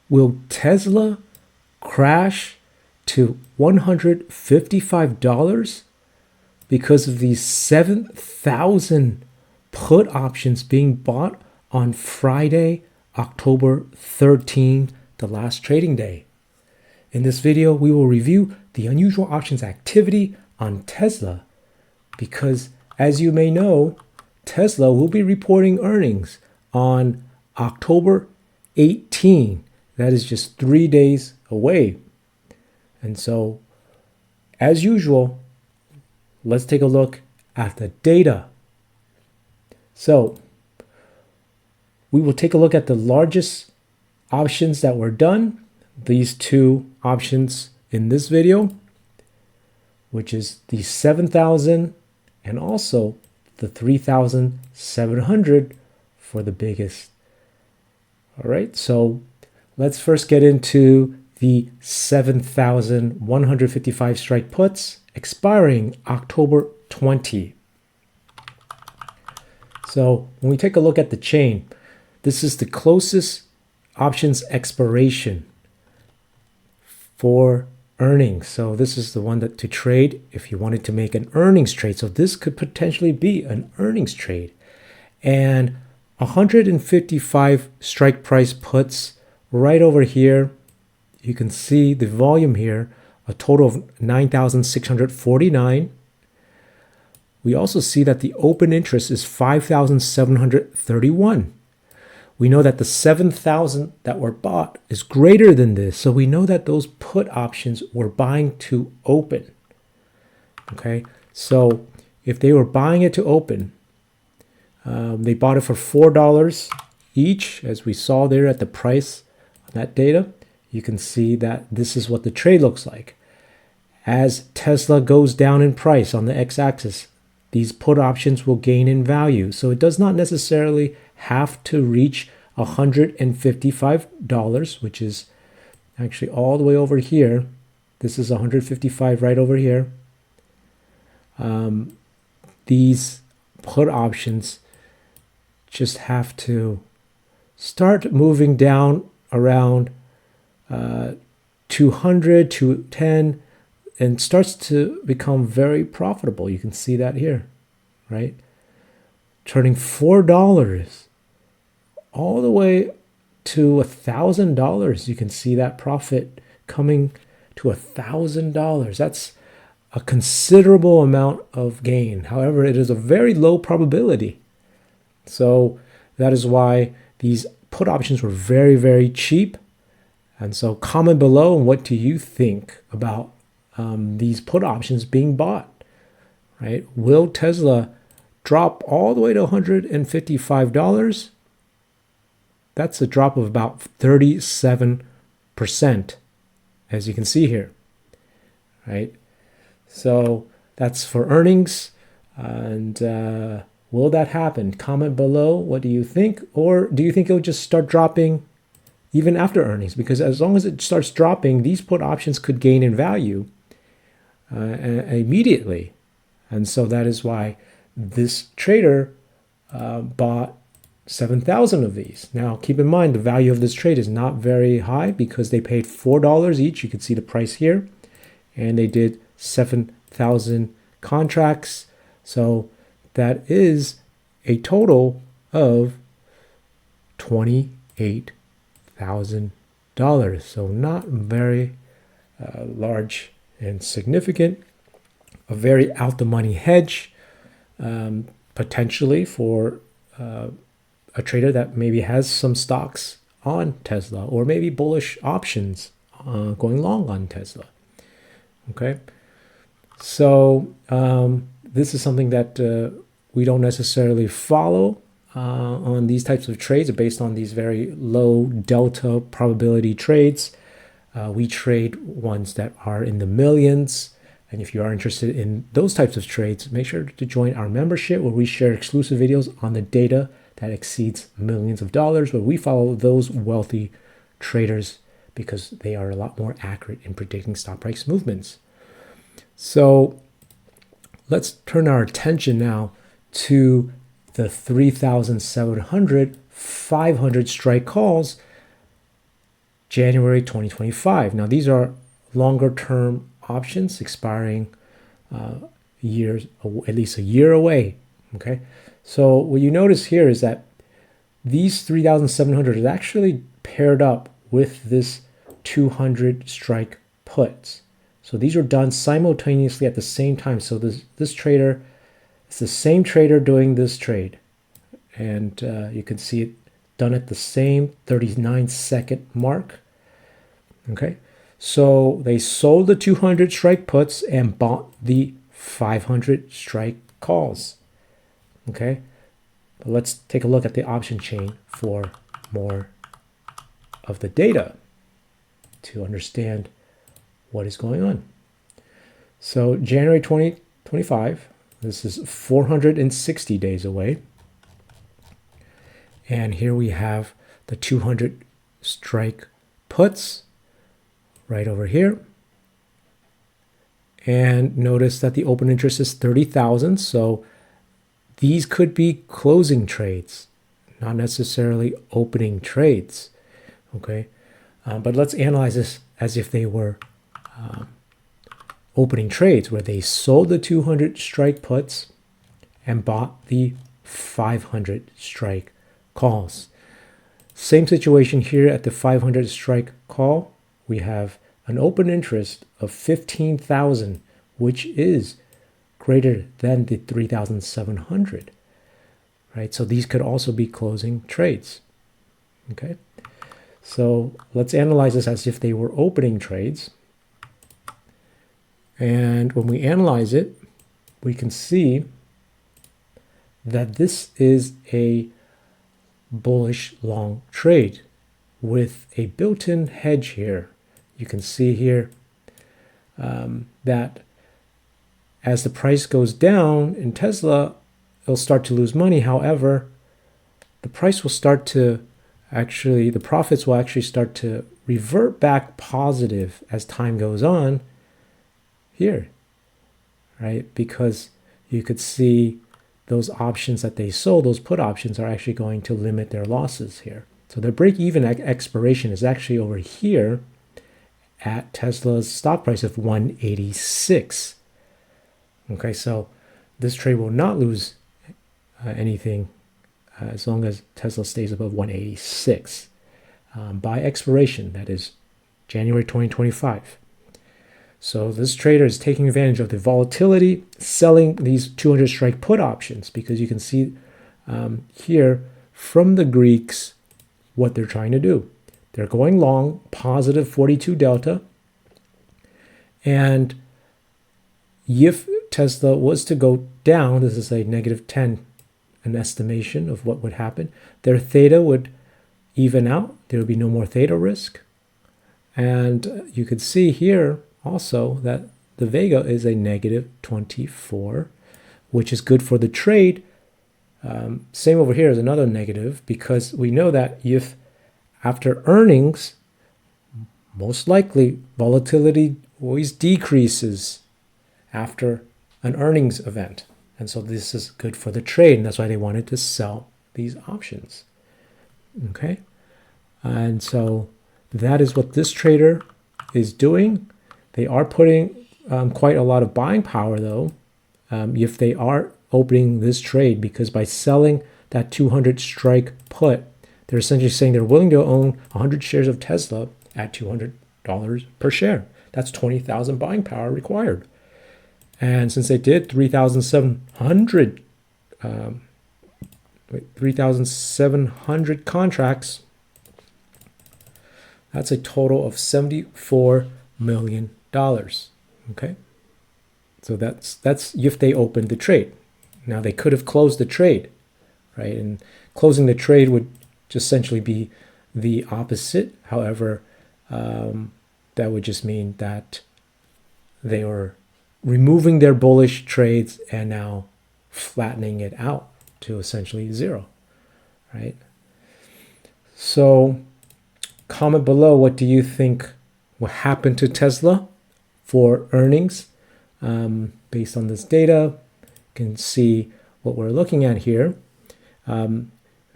Will Tesla crash to $155 because of these 7,000 put options being bought on Friday, October 13th, the last trading day? In this video, we will review the unusual options activity on Tesla because, as you may know, Tesla will be reporting earnings on October 18. That is just 3 days away. And so, as usual, let's take a look at the data. So, we will take a look at the largest options that were done. These two options in this video, which is the 7,000 and also the 3,700 for the biggest. All right, so let's first get into the 7,155 strike puts expiring October 20. So when we take a look at the chain, this is the closest options expiration for earnings. So this is the one that to trade if you wanted to make an earnings trade. So this could potentially be an earnings trade. And 155 strike price puts right over here. You can see the volume here, a total of 9,649. We also see that the open interest is 5,731. We know that the 7,000 that were bought is greater than this. So we know that those put options were buying to open. Okay, so if they were buying it to open, they bought it for $4 each, as we saw there at the price on that data. You can see that this is what the trade looks like. As Tesla goes down in price on the x-axis, these put options will gain in value. So it does not necessarily have to reach $155, which is actually all the way over here. This is 155 right over here. These put options just have to start moving down around 200 to 10 and starts to become very profitable. You can see that here, right? Turning $4 all the way to $1,000. You can see that profit coming to $1,000. That's a considerable amount of gain. However, it is a very low probability. So that is why these put options were very, very cheap. And so comment below, what do you think about these put options being bought, right? Will Tesla drop all the way to $155? That's a drop of about 37%, as you can see here, right? So that's for earnings. And will that happen? Comment below. What do you think? Or do you think it'll just start dropping even after earnings? Because as long as it starts dropping, these put options could gain in value immediately. And so that is why this trader bought 7,000 of these. Now, keep in mind, the value of this trade is not very high because they paid $4 each. You can see the price here. And they did 7,000 contracts. So that is a total of $28,000. So not very large and significant. A very out the money hedge, potentially for a trader that maybe has some stocks on Tesla or maybe bullish options going long on Tesla. Okay, so this is something that we don't necessarily follow on these types of trades based on these very low delta probability trades. We trade ones that are in the millions. And if you are interested in those types of trades, make sure to join our membership where we share exclusive videos on the data that exceeds millions of dollars, where we follow those wealthy traders because they are a lot more accurate in predicting stock price movements. So let's turn our attention now to the 3,700, 500 strike calls January 2025. Now, these are longer term options expiring years, at least a year away. Okay. So what you notice here is that these 3,700 is actually paired up with this 200 strike puts. So these are done simultaneously at the same time. So this trader, it's the same trader doing this trade. And you can see it done at the same 39-second mark. Okay. So they sold the 200 strike puts and bought the 500 strike calls. Okay. But let's take a look at the option chain for more of the data to understand what is going on. So January 2025, this is 460 days away. And here we have the 200 strike puts right over here. And notice that the open interest is 30,000. So these could be closing trades, not necessarily opening trades. Okay. But let's analyze this as if they were opening trades, where they sold the 200 strike puts and bought the 500 strike calls. Same situation here at the 500 strike call. We have an open interest of 15,000, which is greater than the 3,700, right? So these could also be closing trades. Okay. So let's analyze this as if they were opening trades. And when we analyze it, we can see that this is a bullish long trade with a built-in hedge here. You can see here that as the price goes down in Tesla, it'll start to lose money. However, the price will start to the profits will actually start to revert back positive as time goes on here, right? Because you could see those options that they sold, those put options, are actually going to limit their losses here. So their break-even expiration is actually over here at Tesla's stock price of 186. Okay, so this trade will not lose anything as long as Tesla stays above 186 by expiration, that is January 2025. So this trader is taking advantage of the volatility, selling these 200 strike put options, because you can see here from the Greeks what they're trying to do. They're going long, positive 42 delta. And if Tesla was to go down, this is a negative 10, an estimation of what would happen, their theta would even out. There would be no more theta risk. And you could see here also that the Vega is a negative 24, which is good for the trade. Same over here is another negative, because we know that if after earnings, most likely volatility always decreases after an earnings event. And so this is good for the trade, and that's why they wanted to sell these options. Okay. And so that is what this trader is doing. They are putting quite a lot of buying power, though, if they are opening this trade, because by selling that 200 strike put, they're essentially saying they're willing to own 100 shares of Tesla at $200 per share. That's 20,000 buying power required. And since they did 3,700 contracts, that's a total of $74 million. Okay, so that's if they opened the trade. Now they could have closed the trade, right? And closing the trade would just essentially be the opposite. However, that would just mean that they were removing their bullish trades and now flattening it out to essentially zero, right? So comment below, what do you think will happen to Tesla for earnings based on this data? You can see what we're looking at here.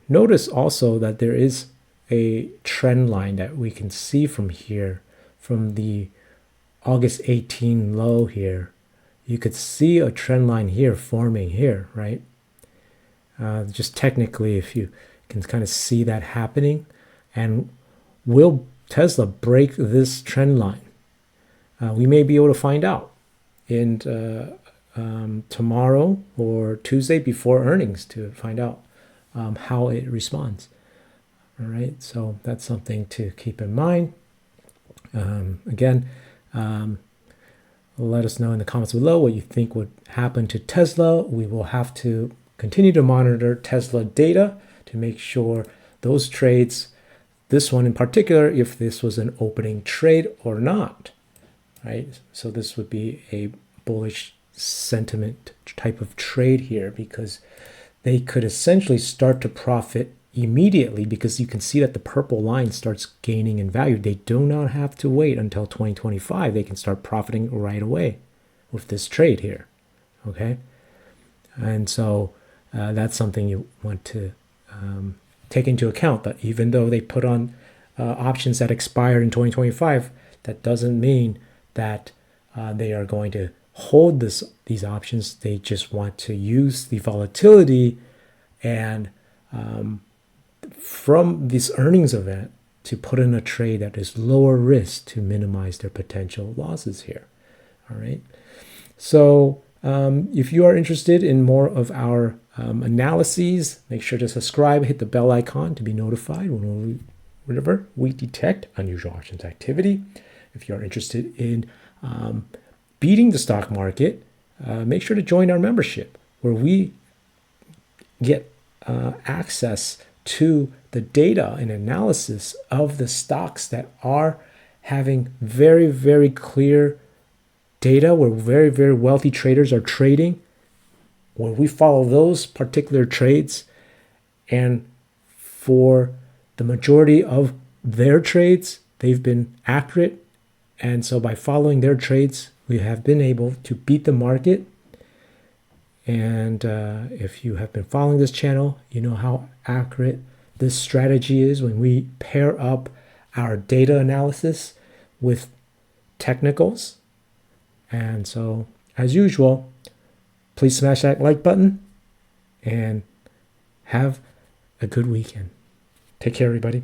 Notice also that there is a trend line that we can see from here, from the August 18 low here. You could see a trend line here forming here, right? Just technically, if you can kind of see that happening. And will Tesla break this trend line? We may be able to find out in tomorrow or Tuesday before earnings to find out how it responds. All right, so that's something to keep in mind. Again, let us know in the comments below what you think would happen to Tesla. We will have to continue to monitor Tesla data to make sure those trades, this one in particular, if this was an opening trade or not, right? So this would be a bullish sentiment type of trade here, because they could essentially start to profit immediately, because you can see that the purple line starts gaining in value. They do not have to wait until 2025. They can start profiting right away with this trade here, okay? And so that's something you want to take into account, that even though they put on options that expire in 2025, that doesn't mean that they are going to hold these options. They just want to use the volatility and from this earnings event to put in a trade that is lower risk to minimize their potential losses here. All right. So if you are interested in more of our analyses, make sure to subscribe, hit the bell icon to be notified whenever we detect unusual options activity. If you are interested in beating the stock market, make sure to join our membership, where we get access to the data and analysis of the stocks that are having very, very clear data, where very, very wealthy traders are trading, where we follow those particular trades. And for the majority of their trades, they've been accurate. And so by following their trades, we have been able to beat the market. And if you have been following this channel, you know how accurate this strategy is when we pair up our data analysis with technicals. And so, as usual, please smash that like button and have a good weekend. Take care, everybody.